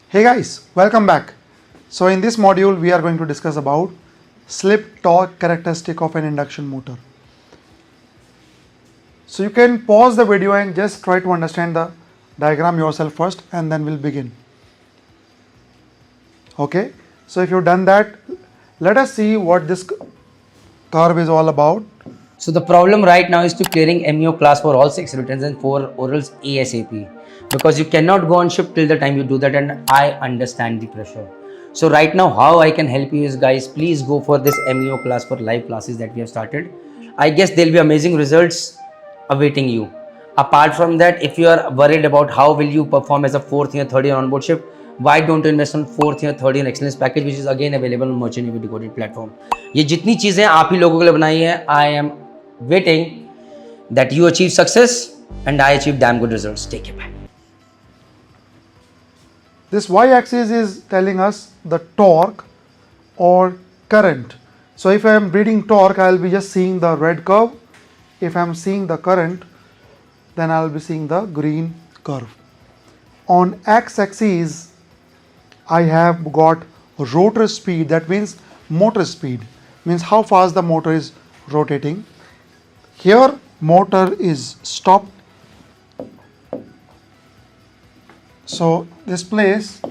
Hey guys, welcome back. So in this module we are going to discuss about slip torque characteristic of an induction motor. So you can pause the video and just try to understand the diagram yourself first and then we'll begin. Okay, so if you've done that, let us see what this curve is all about. So the problem right now is to clearing MEO class for all 6 writtens and 4 orals ASAP, because you cannot go on shift till the time you do that, and I understand the pressure. So right now how I can help you is, guys, please go for this MEO class for live classes that we have started. I guess there'll be amazing results awaiting you. Apart from that, if you are worried about how will you perform as a 4th year, 3rd year onboard shift, why don't you invest on 4th year, 3rd year excellence package, which is again available on Merchant EV Decoded platform. ये जितनी चीजें आप ही लोगों के लिए बनाई है, I am waiting that you achieve success and I achieve damn good results. Take it back. This y-axis is telling us the torque or current. So if I am reading torque, I will be just seeing the red curve. If I am seeing the current, then I will be seeing the green curve. On x-axis, I have got rotor speed, that means motor speed, means how fast the motor is rotating. Here motor is stopped. So this place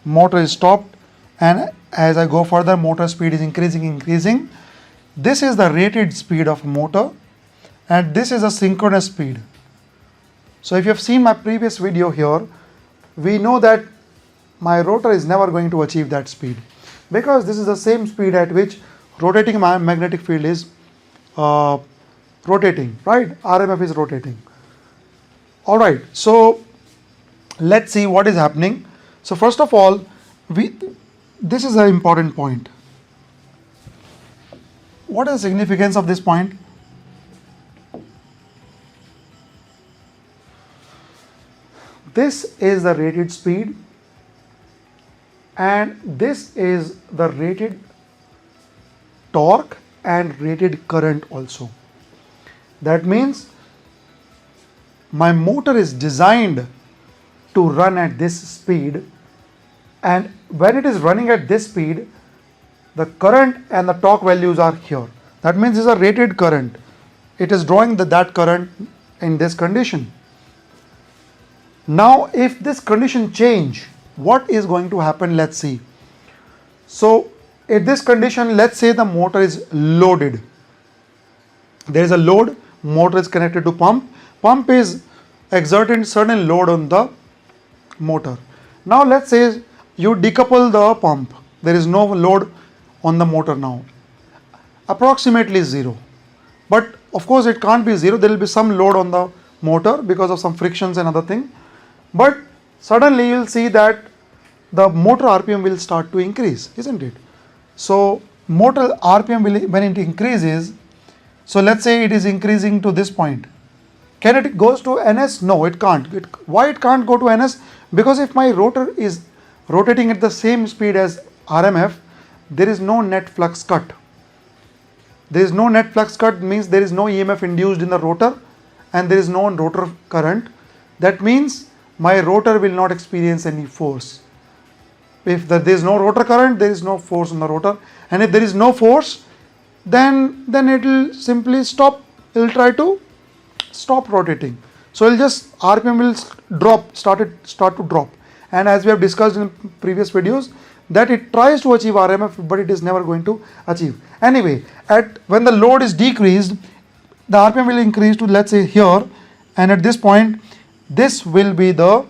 motor is stopped, and as I go further, motor speed is increasing. This is the rated speed of motor and this is a synchronous speed. So if you have seen my previous video here, we know that my rotor is never going to achieve that speed, because this is the same speed at which rotating magnetic field is rotating, right? RMF is rotating. All right, so let's see what is happening. So first of all, this is an important point. What is the significance of this point? This is the rated speed and this is the rated torque and rated current also. That means my motor is designed to run at this speed, and when it is running at this speed, the current and the torque values are here. That means this is a rated current. It is drawing that current in this condition. Now if this condition change, what is going to happen? Let's see. So in this condition, let's say the motor is loaded. There is a load, motor is connected to pump. Pump is exerting certain load on the motor. Now let's say you decouple the pump. There is no load on the motor now. Approximately 0. But of course it can't be 0. There will be some load on the motor because of some frictions and other thing. But suddenly you will see that the motor RPM will start to increase, isn't it? So motor RPM will, when it increases, so let's say it is increasing to this point. Can it goes to NS? No, it can't. Why it can't go to NS? Because if my rotor is rotating at the same speed as RMF, there is no net flux cut. There is no net flux cut means there is no EMF induced in the rotor and there is no rotor current. That means my rotor will not experience any force. If there is no rotor current, there is no force on the rotor, and if there is no force, then it will simply stop. It will try to stop rotating. So it will just RPM will drop, start to drop. And as we have discussed in previous videos, that it tries to achieve RMF, but it is never going to achieve. Anyway, when the load is decreased, the RPM will increase to, let's say, here, and at this point, this will be the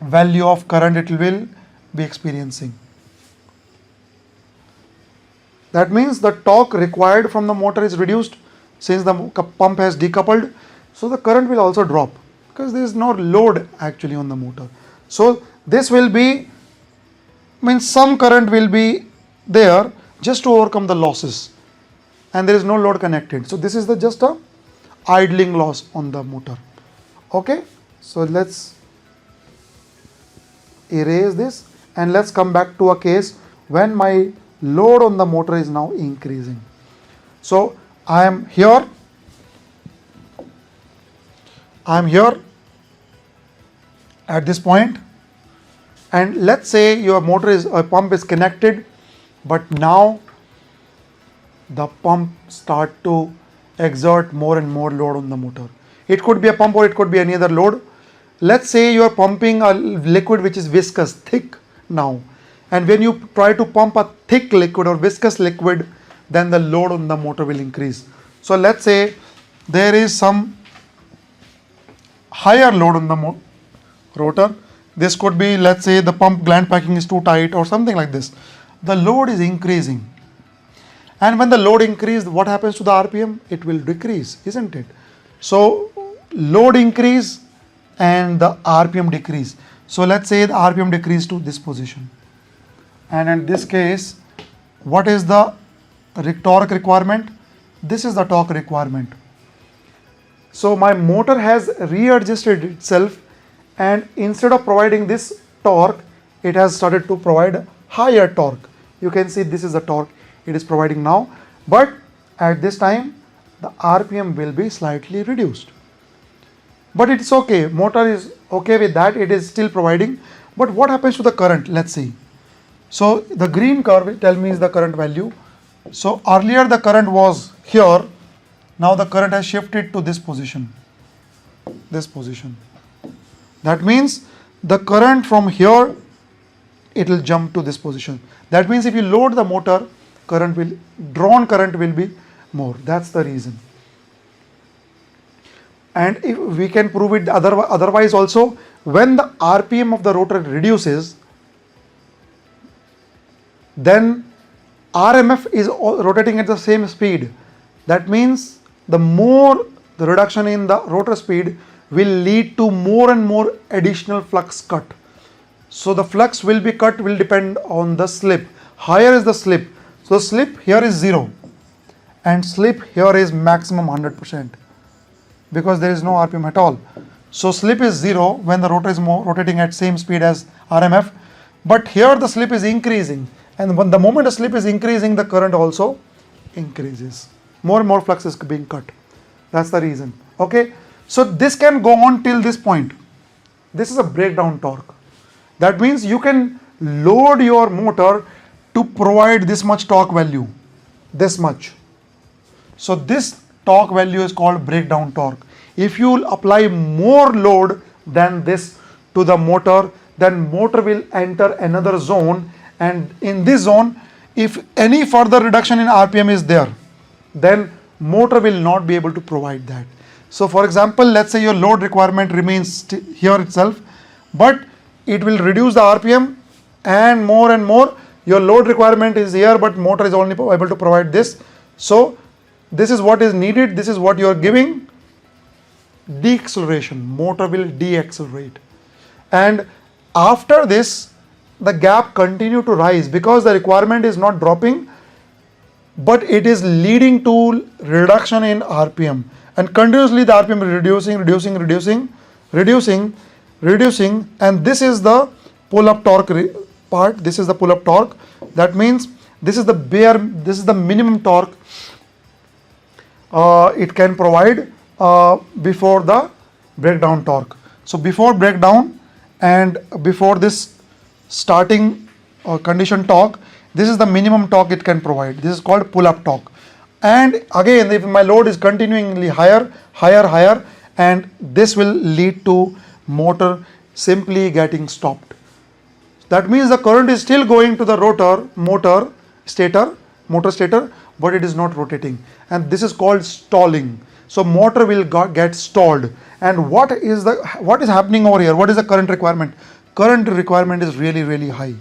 value of current it will be experiencing. That means the torque required from the motor is reduced since the pump has decoupled. So the current will also drop because there is no load actually on the motor. So this will be, means some current will be there just to overcome the losses, and there is no load connected. So this is just a idling loss on the motor. Okay, so let's erase this and let's come back to a case when my load on the motor is now increasing. So I am here at this point, And let's say your pump is connected, but now the pump start to exert more and more load on the motor. It could be a pump or it could be any other load. Let's say you are pumping a liquid which is viscous, thick now, and when you try to pump a thick liquid or viscous liquid, then the load on the motor will increase. So let's say there is some higher load on the rotor. This could be, let's say the pump gland packing is too tight or something like this. The load is increasing. And when the load increases, what happens to the RPM? It will decrease, isn't it? So load increase and the RPM decrease. So let's say the RPM decrease to this position. And in this case, what is the torque requirement? This is the torque requirement. So my motor has readjusted itself, and instead of providing this torque, it has started to provide higher torque. You can see this is the torque it is providing now, but at this time the RPM will be slightly reduced. But it's okay, motor is okay with that, it is still providing. But what happens to the current? Let's see. So the green curve will tell me is the current value. So earlier the current was here, now the current has shifted to this position. That means the current from here, it will jump to this position. That means if you load the motor, drawn current will be more. That's the reason. And if we can prove it otherwise also, when the RPM of the rotor reduces, then RMF is rotating at the same speed. That means the more the reduction in the rotor speed will lead to more and more additional flux cut. So the flux will be cut will depend on the slip. Higher is the slip. So slip here is 0 and slip here is maximum 100% because there is no RPM at all. So slip is 0 when the rotor is rotating at same speed as RMF, but here the slip is increasing, and when the moment the slip is increasing, the current also increases. More and more flux is being cut. That's the reason. Okay. So this can go on till this point. This is a breakdown torque. That means you can load your motor to provide this much torque value, this much. So this torque value is called breakdown torque. If you apply more load than this to the motor, then motor will enter another zone, and in this zone, if any further reduction in RPM is there, then motor will not be able to provide that. So for example, let's say your load requirement remains here itself, but it will reduce the RPM and more your load requirement is here, but motor is only able to provide this. So this is what is needed, this is what you are giving. Deacceleration, motor will deaccelerate, and after this the gap continue to rise because the requirement is not dropping, but it is leading to reduction in RPM, and continuously the RPM is reducing, and this is the pull-up torque part. This is the pull-up torque. That means this is the minimum torque it can provide before the breakdown torque. So before breakdown and before this starting condition torque, this is the minimum torque it can provide. This is called pull-up torque. And again, if my load is continually higher, and this will lead to motor simply getting stopped. That means the current is still going to the motor stator, but it is not rotating, and this is called stalling. So motor will get stalled. And what is happening over here? What is the current requirement? Current requirement is really high,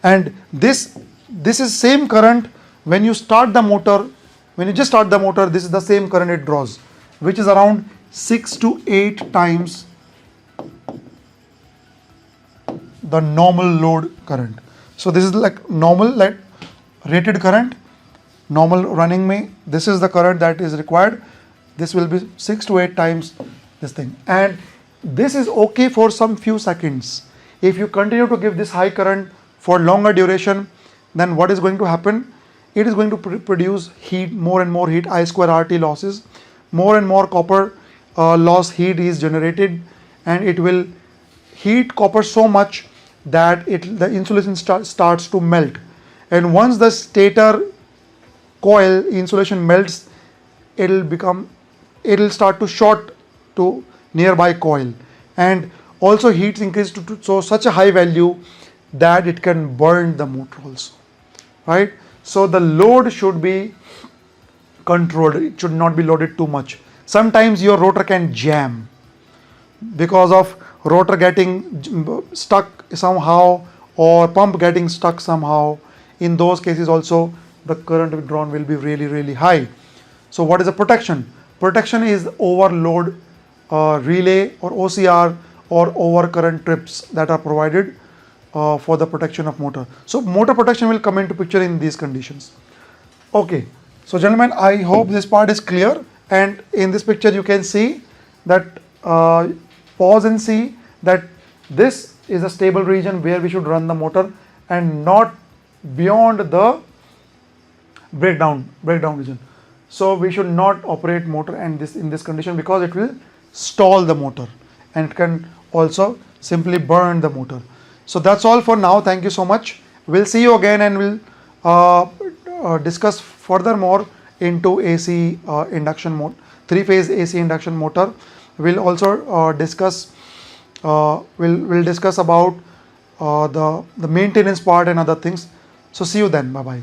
and this is same current when you start the motor. When you just start the motor, this is the same current it draws, which is around 6 to 8 times the normal load current. So this is like normal, like rated current, normal running may, this is the current that is required. This will be 6 to 8 times this thing, and this is okay for some few seconds. If you continue to give this high current for longer duration, then what is going to happen? It is going to produce heat, more and more heat, I square RT losses, more and more copper loss heat is generated, and it will heat copper so much that the insulation starts to melt, and once the stator coil insulation melts, it'll start to short to nearby coil, and also heat increase to so such a high value that it can burn the motor also, right? So the load should be controlled, it should not be loaded too much. Sometimes your rotor can jam because of rotor getting stuck somehow or pump getting stuck somehow. In those cases also the current withdrawn will be really high. So what is the protection? Protection is overload relay or OCR or overcurrent trips that are provided for the protection of motor. So motor protection will come into picture in these conditions. Okay, so gentlemen, I hope this part is clear, and in this picture you can see that pause and see that this is a stable region where we should run the motor and not beyond the breakdown region. So we should not operate motor and this in this condition, because it will stall the motor and it can also simply burn the motor. So that's all for now. Thank you so much. We'll see you again, and we'll discuss furthermore into AC induction motor, three-phase AC induction motor. We'll also discuss we'll discuss about the maintenance part and other things. So see you then. Bye bye.